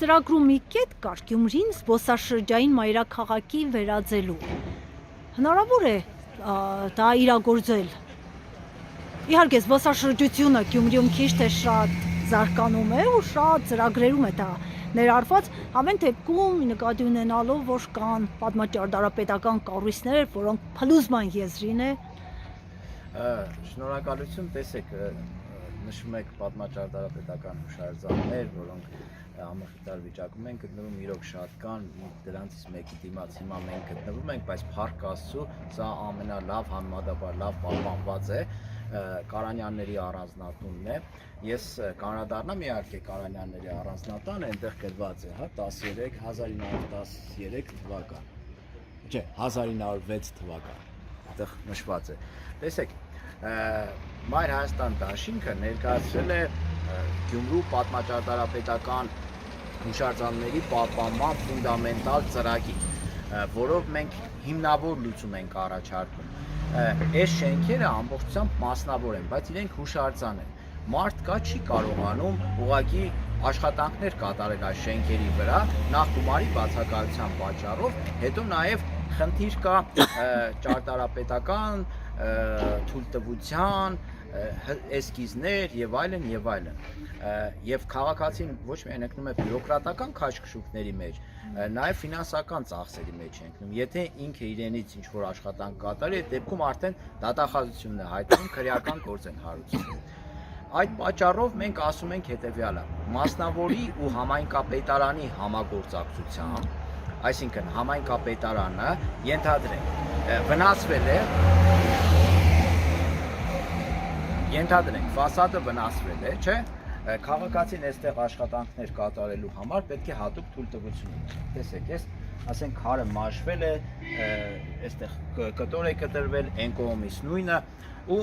Ծրագրում մի կետ կար Գյումրին զբոսաշրջային մայրաքաղաքի վերածելու։ Հնարավոր է դա իրագործել։ Իհարկե զբոսաշրջությունը Գյումրիում քիչ թե շատ զարգանում է ու շատ ծրագրերում է դա ներառված, ամեն դեպքում նկատի ունենալով, որ կան պատմաճարտարապետական կառույցներ, որոնք փլուզման եզրին է։ Շնորհակալություն, տեսեք, նշում եք պատմաճարտարապետական հուշարձաններ, որոնք համախտար վիճակում են գտնվում, իրոք շատ կան, դրանցից մեկի դիմաց հիմա մենք գտնվում ենք, բայց փառք Աստծո, սա ամենալավ, համեմատաբար լավ պահպանված է, Կարանյանների առանձնատունն է։ Ես կանրադառնամ իհարկե Կարանյանների առանձնատանը, այնտեղ գրված է, 1913 թվական, չէ, 1906 թվական, այնտեղ նշված է։ Տեսեք, Մայր Հայաստան դաշինքը ներկայացրել է Գյումրու պատմաճարտարապետական հուշարձանների պահպանման ֆունդամենտալ ծրագիր, որով մենք հիմնավոր լուծում ենք առաջարկում։ Այս շենքերը ամբողջությամբ մասնավոր են, բայց իրենք հուշարձան են։ Մարդ կա չի կարողանում ուղղակի աշխատանքներ կատարել այս շենքերի վրա, նախ գումարի բացակայության պատճառով, հետո նաև խնդիր կա ճարտարապետական թույլտվության, էսկիզներ եւ այլն եւ այլն։ Եվ քաղաքացին ոչ միայն ընկնում է բյուրոկրատական քաշքշուկների մեջ, նաև ֆինանսական ծախսերի մեջ է ընկնում։ Եթե ինքը իրենից ինչ որ աշխատանք կատարի, այդ դեպքում արդեն դատախազությունն է հայտնում, քրեական գործ են հարուցում։ Այդ պատճառով մենք ասում ենք հետեւյալը. մասնավորի ու համայնքապետարանի համագործակցությամբ, այսինքն համայնքապետարանը ենթադրենք վնասվել է, ենթադրենք ֆասադը վնասվել է, չէ՞։ Քաղաքացին այստեղ աշխատանքներ կատարելու համար պետք է հատուկ թույլտվություն ունենա։ Տեսեք, ես ասենք քարը մաշվել է, այստեղ կտոր է կտրվել, այն կողմից նույնը, ու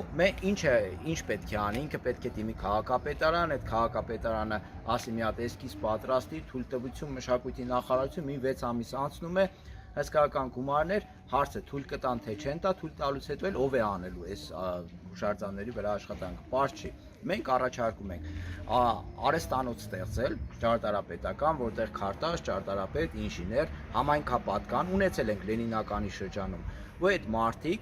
ինչ պետք է անի, ինքը պետք է դիմի քաղաքապետարան, այդ քաղաքապետարանը ասի մի հատ էսկիզ պատրաստի, թույլտվություն մշակույթի նախարարություն մի 6 ամիս անցնում է, հսկայական գումարներ, հարցը թույլ կտան թե չեն տա, թույլ տալուց հետո էլ ով է անելու այս հուշարձանների վրա աշխատանքը, պարզ չի։ Մենք առաջարկում ենք արհեստանոց ստեղծել, ճարտարապետական, որտեղ քարտաշ, ճարտարապետ, ինժեներ, համայնքապատկան ունեցել ենք Լենինականի շրջանում, ու այդ մարդիկ,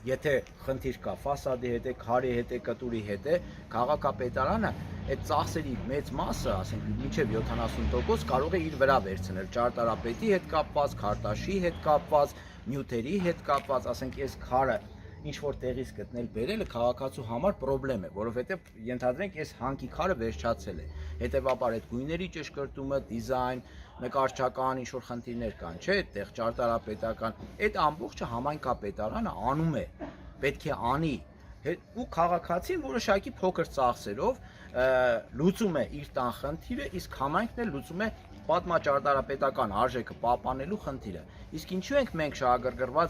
եթե խնդիր կա ֆասադի հետ է, քարի հետ է, կտուրի հետ է, քաղաքապետարանը այդ ծախսերի մեծ մասը, ասենք մինչև 70% կարող է իր վրա վերցնել ճարտարապետի հետ կապված, քարտաշի հետ կապված, նյութերի հետ կապված, ասենք այս քարը ինչ որ տեղից գտնել բերելը քաղաքացու համար խնդրեմ է, որովհետև ենթադրենք այս հանքի քարը վերջացել է։ Հետևաբար այդ գույների ճշգրտումը, դիզայն, նկարչական ինչ որ խնդիրներ կան, չէ՞, այդտեղ ճարտարապետական, այդ ամբողջը համայնքապետարանը անում է, պետք է անի, ու քաղաքացին որոշակի փոքր ծախսերով լուծում է իր տան խնդիրը, իսկ համայնքն էլ լուծում է պատմաճարտարապետական արժեքը պահպանելու խնդիրը։ Իսկ ինչու ենք մենք շահագրգռված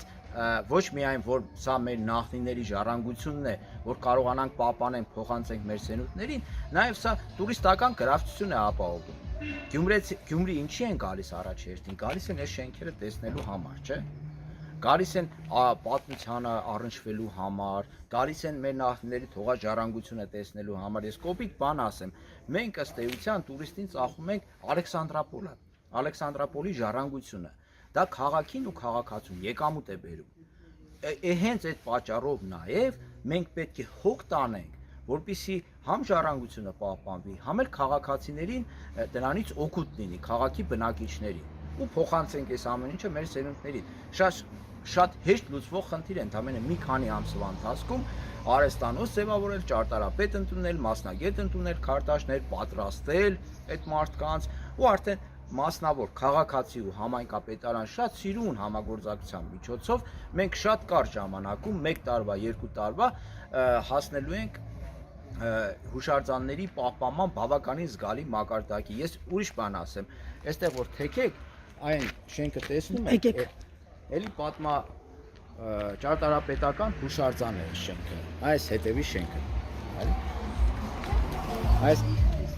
ոչ միայն որ սա մեր նախնիների ժառանգությունն է, որ կարողանանք պահպանենք, փոխանցենք մեր սենյակներին, նաև սա տուրիստական գրավչություն է ապահովում։ Գյումրի ինչի են գալիս առաջերտին, գալիս են այս շենքերը տեսնելու համար, չէ՞։ Գալիս են պատմությանը առնչվելու համար, գալիս են մեր նախնիների թողած ժառանգությունը տեսնելու համար։ Ես կոպիտ բան ասեմ, մենք ըստ էության տուրիստին ծախում ենք Ալեքսանդրապոլը, Ալեքսանդրապոլի ժառանգությունը։ Դա քաղաքին ու քաղաքացուն եկամուտ է բերում։ Հենց այդ պատճառով նաև մենք պետք է հոգ տանենք, որպեսզի համ ժառանգությունը պահպանվի, համ էլ քաղաքացիներին դրանից օգուտ լինի, քաղաքի բնակիչներին։ Ու փոխանցենք այս ամեն ինչը մեր սերունդներին։ Շատ հեշտ լուծվող խնդիր է, ընդամենը մի քանի ամսվա ընթացքում արհեստանոց ձևավորել, ճարտարապետ ընդունել, մասնագետ ընդունել, քարտաշներ պատրաստել այդ մարդկանց, ու արդեն մասնավոր քաղաքացի ու համայնքապետարան շատ սիրուն համագործակցության միջոցով մենք շատ կարճ ժամանակում 1 տարվա, 2 տարվա հասնելու ենք հուշարձանների պահպանման բավականին զգալի մակարդակի։ Ես ուրիշ բան ասեմ, այստեղ որ թեքեք, այն շենքը տեսնում եք, էլի պատմա ճարտարապետական հուշարձան է շենքը, այս հետևի շենքը,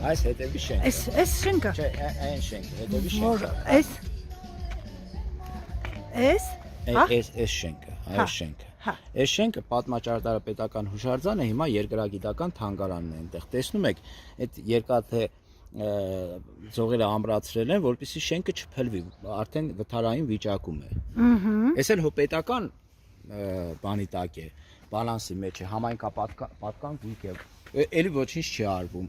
այս հետևի շենքը։ Այս շենքը։ Չէ, այն շենքը, հետևի շենքը։ Այս շենքը, այս շենքը։ Այս շենքը պատմաճարտարապետական հուշարձանը հիմա երկրագիտական թանգարանն է այնտեղ։ Տեսնում եք, այդ երկաթե ձողերը ամրացրել են, որպեսզի շենքը չփլվի, արդեն վթարային վիճակում է։ Այս էլ հո պետական բանի տակ է, բալանսի մեջ է, համայնքապատկան գույք է, էլի ոչինչ չի արվում։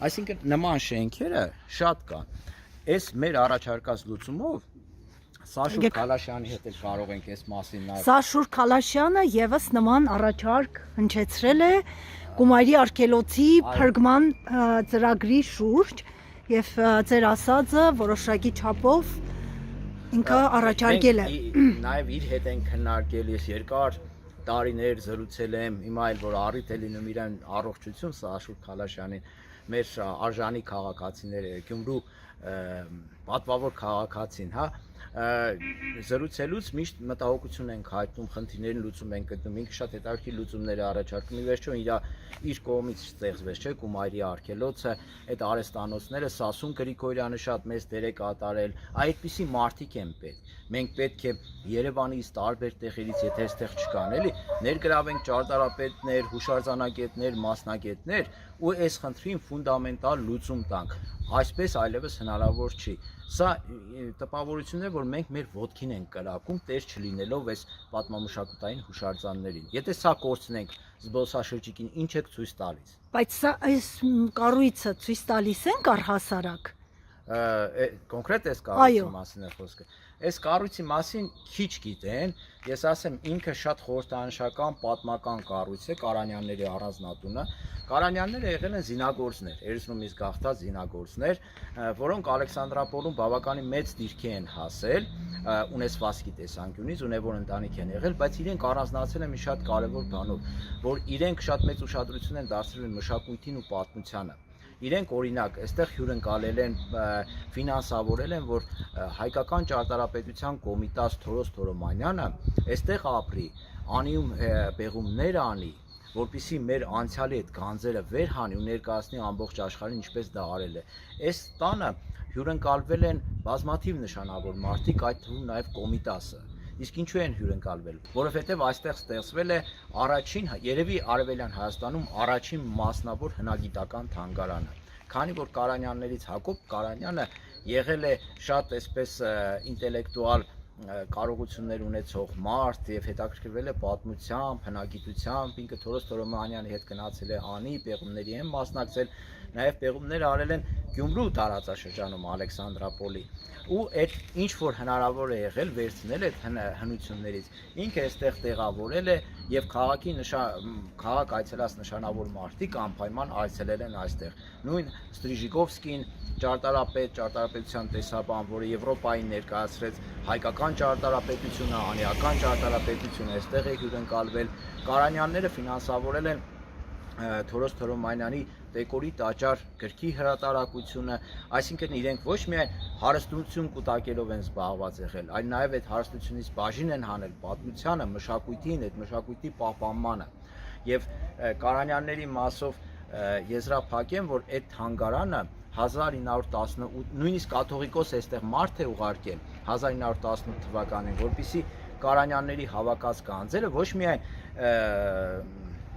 Այսինքն նման շենքերը շատ կան։ Այս մեր առաջարկած լուծումով Սաշուր Քալաշյանի հետ էլ կարող ենք այս մասին նայել։ Սաշուր Քալաշյանը եւս նման առաջարկ հնչեցրել է Գումարի արգելոցի փրկման ծրագրի շուրջ եւ ձեր ասածը որոշակի չափով ինքը առաջարկել է։ Նաեւ իր հետ են քննարկել, ես երկար տարիներ զրուցել եմ, հիմա էլ որ առիթ է լինում իրեն առողջություն Սաշուր Քալաշյանին, մեր արժանի քաղաքացիները, Գյումրու պատվավոր քաղաքացին, հա, զրուցելուց միշտ մտահոգություն ենք հայտնում, խնդիրներին լուծում ենք գտնում, ինքը շատ հետաքրքիր լուծումներ է առաջարկում, ի վերջո իր կողմից ստեղծվեց, չէ՞, Գումարի արգելոցը, այդ արհեստանոցները, Սասուն Գրիգորյանը շատ մեծ դեր է կատարել, այդպիսի մարդիկ են պետք։ Մենք պետք է Երևանից տարբեր տեղերից, եթե այստեղ չկան, էլի, ներգրավենք ճարտարապետներ, հուշարձանագետներ, մասնագետներ ու այս խնդրին ֆունդամենտալ լուծում տանք։ Այսպես այլևս հնարավոր չի։ Սա տպավորությունն է, որ մենք մեր ոտքին ենք կրակում, տեր չլինելով այս պատմամշակութային հուշարձաններին։ Եթե սա կորցնենք զբոսաշրջիկին, ինչ եք ցույց տալիս։ Բայց սա այս կառույցը ցույց տալիս ենք առհասարակ։ Կոնկրետ այս կառույցի մասին է խոսքը։ Այս կառույցի մասին քիչ գիտեն, ես ասեմ ինքը շատ խորհրդանշական պատմական կառույց է, Կարանյանների առանձնատունը։ Կարանյանները եղել են զինագործներ, Էրզրումից գաղթած զինագործներ, որոնք Ալեքսանդրապոլում բավականին մեծ դիրքի են հասել, ունեցվածքի տեսանկյունից, ունևոր ընտանիք են եղել, բայց իրենք առանձնացել են մի շատ կարևոր բանով, որ իրենք շատ մեծ ուշադրություն են դարձրել մշակույթին ու պատմությանը։ Իրենք օրինակ այստեղ հյուրընկալել են, ֆինանսավորել են, որ հայկական ճարտարապետության կոմիտաս Թորոս Թորոմանյանը այստեղ ապրի, անիում պեղումներ անի, որպեսզի մեր անցյալի այդ գանձերը վեր հանի ու ներկայացնի ամբողջ աշխարհին ինչպես դա արել է։ Այս տանը հյուրընկալվել են բազմաթիվ նշանավոր մարդիկ, այդ թվում նաև կոմիտասը։ Իսկ ինչու են հյուրընկալվել, որովհետև այստեղ ստեղծվել է առաջին, երևի Արևելյան Հայաստանում առաջին մասնավոր հնագիտական թանգարանը, քանի որ Կարանյաններից Հակոբ Կարանյանը եղել է շատ այսպես ինտելեկտուալ կարողություններ ունեցող մարդ եւ հետաքրքրվել է պատմությամբ, հնագիտությամբ, ինքը Թորոս Թորոմանյանի հետ գնացել է անի, պեղումների են մասնակցել, նաեւ պեղումներ արել են Գյումրու տարածաշրջանում Ալեքսանդրապոլի ու այդ ինչ որ հնարավոր է եղել վերցնել այդ հնություններից ինքը այստեղ տեղավորել է եւ քաղաք այցելած նշանավոր մարդիկ անպայման այցելել են այստեղ նույն Ստրիժիկովսկին ճարտարապետության տեսաբան, որը Եվրոպային ներկայացրեց հայկական ճարտարապետությունը, անիական ճարտարապետությունը այստեղ է հյուրընկալվել, Կարանյանները ֆինանսավորել են Թորոս Թորոմանյանի Տեկորի տաճար գրքի հրատարակությունը, այսինքն իրենք ոչ միայն հարստություն կուտակելով են զբաղված եղել, այլ նաև այդ հարստությունից բաժին են հանել պատմությանը, մշակույթին, այդ մշակույթի պահպանմանը։ Եվ Կարանյանների մասով եզրափակեմ, որ այդ թանգարանը 1918 նույնիսկ կաթողիկոս այստեղ մարդ է ուղարկել 1918 թվականին, որպեսզի Կարանյանների հավաքած գանձերը ոչ միայն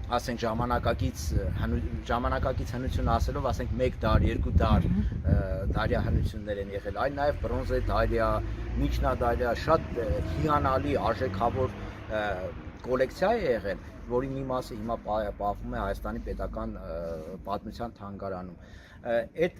ասենք ժամանակակից հնություն ասելով, ասենք 1 դար, 2 դար դարյա հնություններ են եղել, այլ նաև բրոնզե դարյա, միջնադարյա, շատ հիանալի արժեքավոր կոլեկցիա է եղել, որի մի մասը հիմա պահվում է Հայաստանի պետական պատմության թանգարանում։ Այդ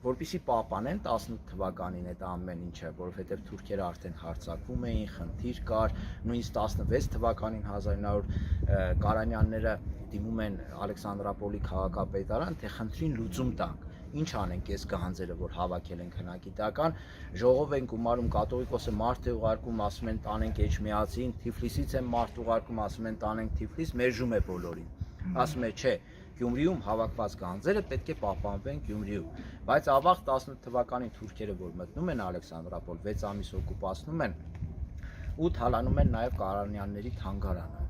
որպեսզի պահպանեն 18 թվականին այդ ամեն ինչը, որովհետև թուրքերը արդեն հարձակվում էին, խնդիր կար, նույնիսկ 16 թվականին 1900 Կարանյանները դիմում են Ալեքսանդրապոլի քաղաքապետարան, թե խնդրին լուծում տանք։ Ինչ անենք այս գանձերը, որ հավաքել են քնագիտական, ժողով են գումարում, կաթողիկոսը մարդ է ուղարկում, ասում են տանենք Էջմիածին, Թիֆլիսից են մարդ ուղարկում, ասում են տանենք Թիֆլիս, մերժում է բոլորին։ Ասում է, չէ, Գյումրիում հավաքված գանձերը պետք է պահպանվեն Գյումրիում, բայց ավաղ 18 թվականին թուրքերը որ մտնում են Ալեքսանդրապոլ, 6 ամիս օկուպացնում են ու թալանում են նաև Կարանյանների թանգարանը։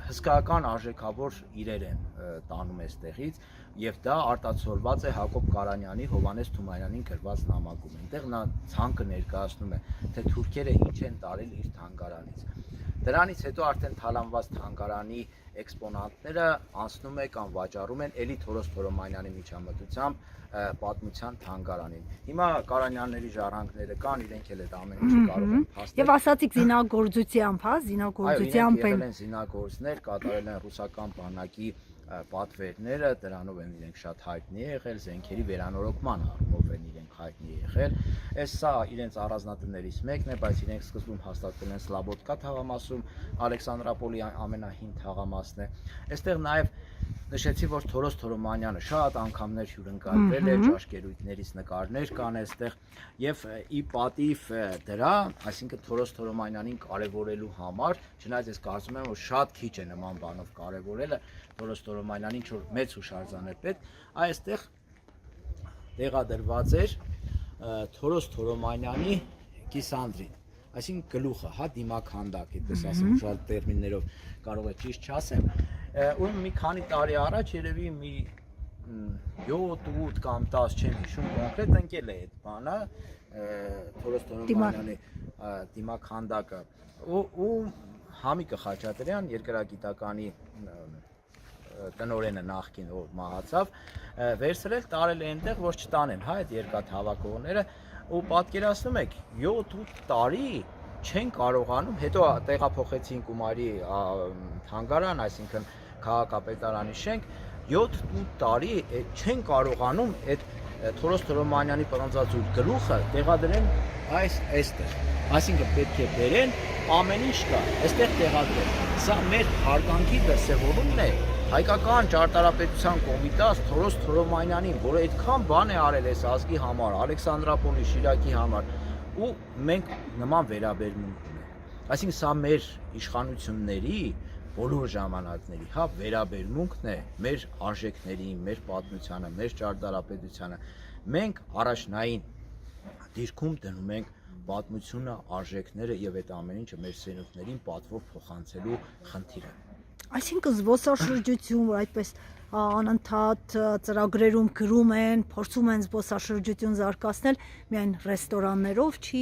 Հսկայական արժեքավոր իրեր են տանում այստեղից, Եվ դա արտացոլված է Հակոբ Կարանյանի Հովհաննես Թումանյանին գրված նամակում։ Այնտեղ նա ցանկը ներկայացնում է, թե թուրքերը ինչ են տարել իր թանգարանից։ Դրանից հետո արդեն թալանված թանգարանի էքսպոնատները անցնում է կամ վաճառում են էլի Թորոս Թորոմանյանի միջամտությամբ պատմության թանգարանին։ Հիմա Կարանյանների ժառանգները կան, իրենք էլ այդ ամեն ինչը կարող են փաստել։ Եվ ասացիք զինագործությամբ, հա, զինագործությամբ են զինագործներ, կատարել են ռուսական բանակի պատվերները, դրանով են իրենք շատ հայտնի եղել, զենքերի վերանորոգման առումով են իրենք հայտնի եղել։ Այս սա իրենց առանձնատներից մեկն է, բայց իրենք սկզբում հաստատվել են Սլաբոդկա թաղամասում, Ալեքսանդրապոլի ամենահին թաղամասն է։ Այստեղ նաև նշեցի, որ Թորոս Թորոմանյանը շատ անգամներ հյուրընկալվել է, ճաշկերույթներից նկարներ կան այստեղ եւ ի պատիվ դրա, այսինքն Թորոս Թորոմանյանին կարևորելու համար, չնայած ես կարծում եմ, որ շատ քիչ է նման բանով կարևորելը, Թորոս Թորոմանյանին ինչ որ մեծ հուշարձան է պետք, այստեղ տեղադրված էր Թորոս Թորոմանյանի կիսանդրին, այսինքն գլուխը, հա, դիմաքանդակ, այդպես ասեմ, շատ տերմիններով կարող է ճիշտ չասեմ, ու մի քանի տարի առաջ երևի մի 7-8 կամ 10 չեմ հիշում կոնկրետ ընկել է այդ բանը Թորոս Թորոմանյանի դիմաքանդակը ու Համիկը Խաչատրյան երկրագիտականի տնօրենը նախկին ով մահացավ վերցրել տարել է այնտեղ որ չտանեն հա այդ երկաթ հավաքողները ու պատկերացնում եք 7-8 տարի չեն կարողանում հետո տեղափոխեցին Կումարի թանգարան այսինքն քաղաքապետարանի շենք 7-8 տարի չեն կարողանում այդ Թորոս Թորոմանյանի պրոնզածուր գլուխը տեղադրեն այստեղ այսինքն պետք է բերեն ամեն ինչ կա այստեղ տեղադրեն սա մեր հարգանքի դրսևորումն է Հայկական ճարտարապետության կոմիտաս Թորոս Թորոմանյանին, որը այդքան բան է արել այս ազգի համար, Ալեքսանդրապոլի, Շիրակի համար, ու մենք նման վերաբերմունք ունենք։ Այսինքն սա մեր իշխանությունների բոլոր ժամանակների, հա, վերաբերմունքն է մեր արժեքներին, մեր պատմությանը, մեր ճարտարապետությանը։ Մենք առաջնային դիրքում դնում ենք պատմությունը, արժեքները եւ այդ ամեն ինչը մեր սերունդներին պատվով փոխանցելու խնդիրը։ Այսինքն զբոսաշրջություն, որ այդպես անընդհատ ծրագրերում գրում են, փորձում են զբոսաշրջություն զարգացնել, միայն ռեստորաններով չի,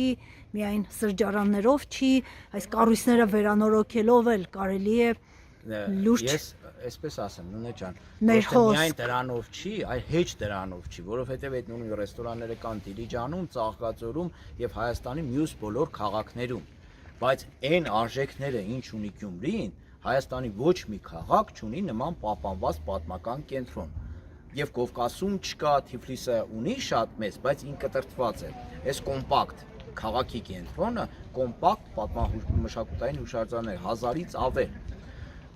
միայն սրճարաններով չի, այս կառույցները վերանորոգելով էլ կարելի է լուրջ Ես այսպես ասեմ, Նունե ջան, ներխոս միայն դրանով չի, այլ հեչ դրանով չի, որովհետև այդ նույն ռեստորանները կան Դիլիջանում, Ծաղկաձորում եւ Հայաստանի մյուս բոլոր քաղաքներում, բայց այն արժեքները, ինչ ունի Գյումրին, Հայաստանի ոչ մի քաղաք չունի նման պահպանված պատմական կենտրոն։ Եվ Կովկասում չկա, Թիֆլիսը ունի շատ մեծ, բայց ինկտրտված է։ Այս կոմպակտ քաղաքի կենտրոնը կոմպակտ պատմամշակութային հուշարձաններ 1000-ից ավել։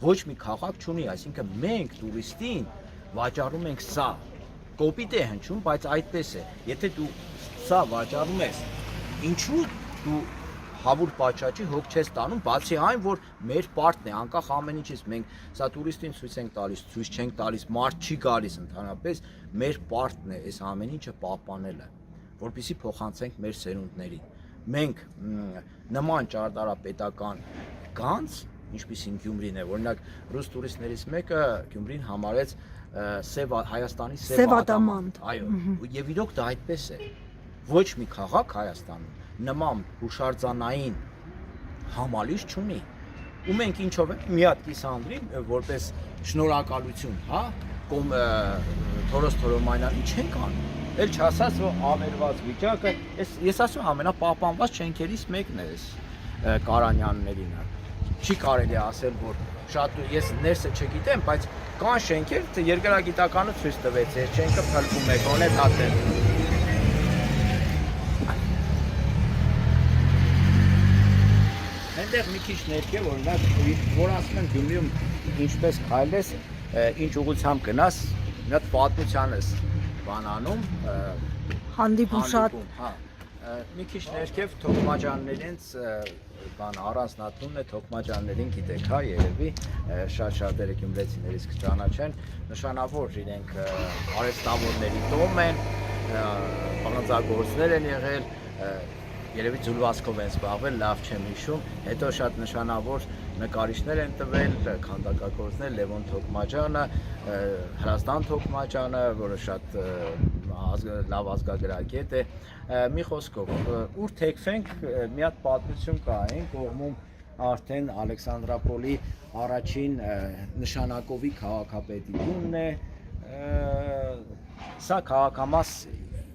Ոչ մի քաղաք չունի, այսինքն մենք տուրիստին վաճառում ենք սա։ Կոպիտ է հնչում, բայց այդպես է։ Եթե դու սա վաճառում ես, ինչու դու հավուր պատշաճի հոգ չես տանում, բացի այն, որ մեր պարտն է, անկախ ամեն ինչից մենք սա տուրիստին ցույց ենք տալիս, ցույց չենք տալիս, մարդ չի գալիս ընդհանրապես, մեր պարտն է այս ամեն ինչը պահպանելը, որպեսզի փոխանցենք մեր սերունդներին։ Մենք նման ճարտարապետական գանձ, ինչպիսին Գյումրին է, օրինակ ռուս տուրիստներից մեկը Գյումրին համարեց Հայաստանի սև ադամանդ, այո, եւ իրոք դա այդպես է։ Ոչ մի քաղաք Հայաստանում նման հուշարձանային համալիր չունի։ Ու մենք ինչով ենք մի հատ կիսանդրին որպես շնորհակալություն, հա, Թորոս Թորոմանյանի չենք անում։ Էլ չասած որ ավերված վիճակը, ես ասում ամենապահպանված շենքերից մեկն է այս Կարանյաններին։ Չի կարելի ասել որ շատ ես ներսը չգիտեմ, բայց կան շենքեր, թե երկրագիտականը ցույց տվեց, այս շենքը փլվում է, գոնե դատել։ Այնտեղ մի քիչ ներքև օրինակ որ ասում են Գյումրիում ինչպես քայլես, ինչ ուղղությամբ գնաս, մի հատ պատմության ես բանանում, հանդիպում շատ, հա, մի քիչ ներքև Թոքմաջաններից բան առանձնատունն է Թոքմաջաններին գիտեք, հա, երևի շատ-շատերը գյումրեցիներից կճանաչեն, նշանավոր իրենք արհեստավորների տոմ են, պղնձագործներ են եղել, երևի ձուլվածքով են զբաղվել, լավ չեմ հիշում, հետո շատ նշանավոր նկարիչներ են տվել, քանդակագործներ Լևոն Թոքմաջյանը, Հրազդան Թոքմաջյանը, որը շատ լավ ազգագրագետ է, մի խոսքով, ուր թեքվենք, մի հատ պատմություն կա այն կողմում արդեն Ալեքսանդրապոլի առաջին նշանակովի քաղաքապետի տունն է, սա քաղաքամաս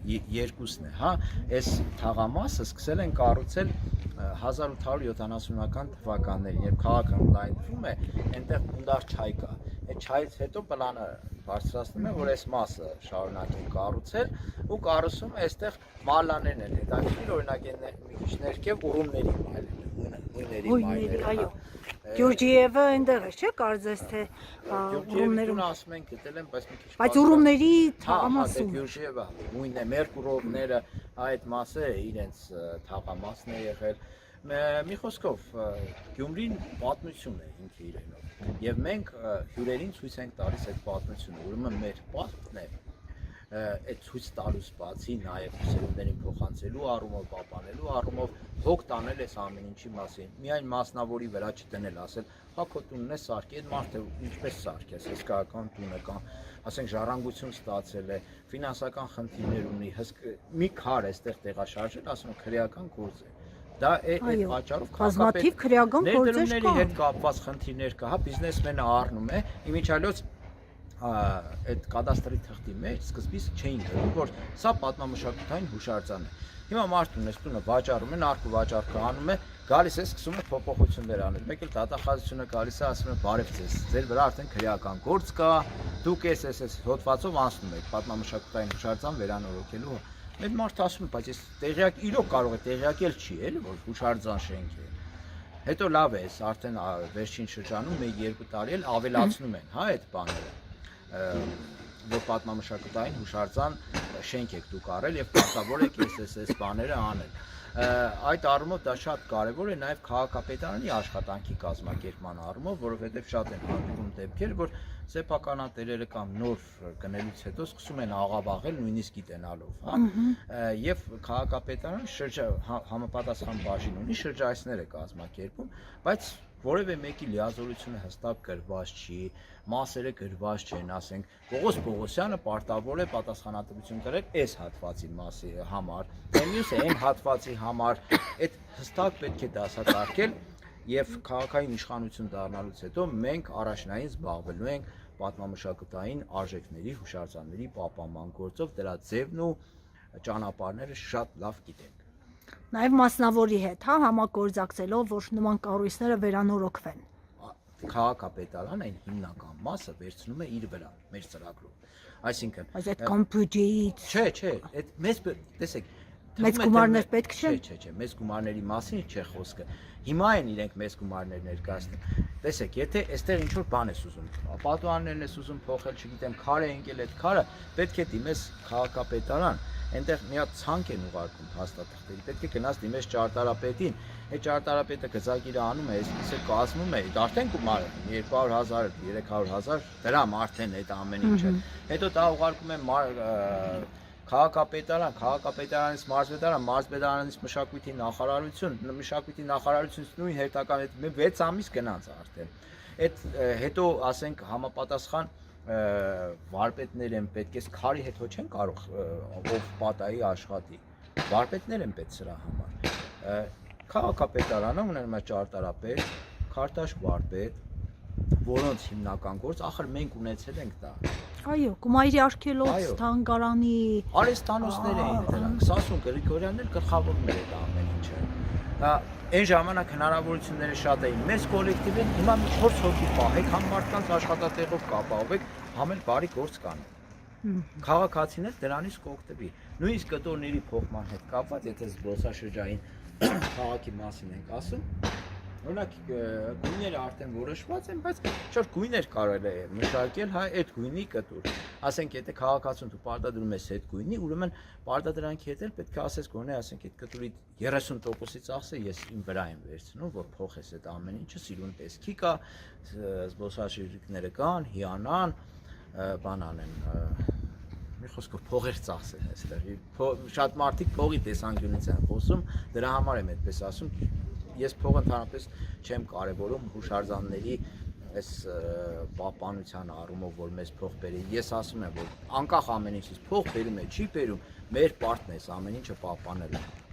երկուսն է, հա, այս թաղամասը սկսել են կառուցել 1870-ական թվականներին, երբ քաղաքը ընդլայնվում է, այնտեղ ունդար չայ կա, այդ չայից հետո պլանը բարձրացնում է, որ այս մասը շարունակեն կառուցել ու կառուցում է այստեղ մալաներն են, հետաքրքիր օրինակ են մի քիչ ներքև Ուռումների մայրերը, այո, Գյուրջիևը այնտեղ է, չէ՞, կարծես թե Ուռումներում ասում են գտել են, բայց Ուռումների թաղամասում Գյուրջիևը նույնն է, Մերկուրովները այդ մասը իրենց թաղամասն է եղել։ Մի խոսքով Գյումրին պատմություն է ինքը իրենով եւ մենք հյուրերին ցույց ենք տալիս այդ պատմությունը, ուրեմն մեր պարտքն է այդ ցույց տալուց բացի նաև սերունդերին փոխանցելու առումով, պահպանելու առումով հոգ տանել այս ամեն ինչի մասին, միայն մասնավորի վրա չդնել, ասել, հա քո տունն է սարքի, այդ մարդը ինչպես սարքի, հսկայական տունը կա, ասենք ժառանգություն ստացել է, ֆինանսական խնդիրներ ունի, մի քար այստեղ տեղաշարժել, ասում են քրեական գործ է։ Դա այդ պատճառով բազմաթիվ քրեական գործեր կան։ Հետ կապված խնդիրներ կա, հա բիզնեսմենը առնում է, իմիջիալոց այդ կադաստրի թղթի մեջ սկզբից չէին գրում, որ սա պատմամշակութային հուշարձան է։ Հիմա մարդուն այս տունը վաճառում են, արկու վաճառքը անում է, գալիս է սկսում է փոփոխություններ անել։ Մեկ էլ դատախազությունը գալիս է, ասում է բարև ձեզ, ձեր վրա արդեն քրեական գործ կա, դուք այս հոդվածով անցնում եք պատմամշակութային հուշարձան վերանորոգելու։ Այդ մարդը ասում է, բայց այս տեղյակ իրոք կարող է տեղյակել չի, էլի որ հուշարձան շենք է։ Հետո լավ է, արդեն վերջին շրջանում 1-2 տարի էլ ավելացնում են, հա, այդ բաները։ Որ պատմամշակութային հուշարձան շենք եք դուք առել եւ պարտավոր եք այս բաները անել։ Այդ առումով դա շատ կարեւոր է նաեւ քաղաքապետարանի աշխատանքի կազմակերպման առումով, որովհետեւ շատ են հանդիպում դեպքեր, որ սեփականատերերը կամ նոր գնելուց հետո սկսում են աղավաղել նույնիսկ գիտենալով, հա։ Եվ քաղաքապետարանը համապատասխան բաժին ունի, շրջայցներ է կազմակերպում, բայց որևէ մեկի լիազորությունը հստակ գրված չի, մասերը գրված չեն, ասենք Պողոս Պողոսյանը պարտավոր է պատասխանատվություն կրել այս հատվածի մասի համար, մյուսը այն հատվածի համար, այդ հստակ պետք է դասակարգել եւ քաղաքային իշխանություն դառնալուց հետո մենք առաջնային զբաղվելու ենք պատմամշակութային արժեքների, հուշարձանների պահպանման գործով, դրա ձևն ու ճանապարհները շատ լավ գիտենք։ Նաև մասնավորի հետ, հա, համագործակցելով, որ նման կառույցները վերանորոգվեն։ Քաղաքապետարանը այն հիմնական մասը վերցնում է իր վրա, մեր ծրագրով։ Այսինքն, բայց այդ կամ բյուջեից։ Չէ, այդ մեծ, տեսեք, մեծ գումարներ պետք չեն։ Չէ, մեծ գումարների մասին չէ խոսքը։ Հիմա են իրենք մեծ գումարներ ներկայացնում։ Տեսեք, եթե այստեղ ինչ որ բան ես ուզում, պատուհաններն ես ուզում փոխել, չգիտեմ, քար է ընկել, այդ քարը պետք է դիմես քաղաքապետարան, այնտեղ մի հատ ցանկ են ուղարկում փաստաթղթերի, պետք է գնաս դիմես ճարտարապետին, այդ ճարտարապետը գծագիրը անում է, այսպես է կազմում է, արդեն գումար է, 200,000, 300,000 դրամ արդեն այդ ամեն ինչը։ Հետո դա ուղարկում է քաղաքապետարանից մարզպետարանից մշակույթի նախարարությունից նույն հետական 6 ամիս գնաց արդեն։ Այդ հետո ասենք համապատասխան վարպետներ են պետք, այս քարի հետ ոչ են կարող ով պատայի աշխատի, վարպետներ են պետք սրա համար։ Քաղաքապետարանը ուներ ճարտարապետ, քարտաշ վարպետ, որոնց հիմնական գործ, ախր մենք ունեցել ենք դա։ Այո, Կումայրի արգելոց, թանգարանի արհեստանոցներ էին դրանք, Սասուն Գրիգորյանն էլ գլխավորում էր այդ ամեն ինչը։ Այն ժամանակ հնարավորությունները շատ էին, մեծ կոլեկտիվ են, հիմա մի 4 հոգի պահեք, համ մարդկանց աշխատատեղով կապահովեք, համ էլ բարի գործ կանեք։ Քաղաքացիներ դրանից կօգտվի։ Նույնիսկ կտորների փոխման հետ կապված, եթե զբոսաշրջային քաղաքի մասին ենք ասում, օրինակ գույները արդեն որոշված են, բայց չոր գույներ կարելի է մշակել, հա, այդ գույնի կտոր։ Ասենք, եթե քաղաքացուն դու պարտադրում ես այդ գույնի, ուրեմն պարտադրանքի հետ էլ պետք է ասես գոնե, ասենք, այդ կտորի 30%-ից ախսը ես իմ վրա եմ վերցնում, որ փոխես այդ ամեն ինչը, սիրուն տեսքի կա, զբոսաշրջիկները կան, հիանան, բան անեն, մի խոսքով փողեր ծախսել այստեղ։ Շատ մարդիկ փողի տեսանկյունից են խոսում, դրա համար եմ այդպես ասում։ Ես փողը ընդհանրապես չեմ կարևորում հուշարձանների այս պահպանության առումով, որ մեզ փող բերի։ Ես ասում եմ, որ անկախ ամեն ինչից փող բերում է, չի բերում, մեր պարտն է ամեն ինչը պահպանելը։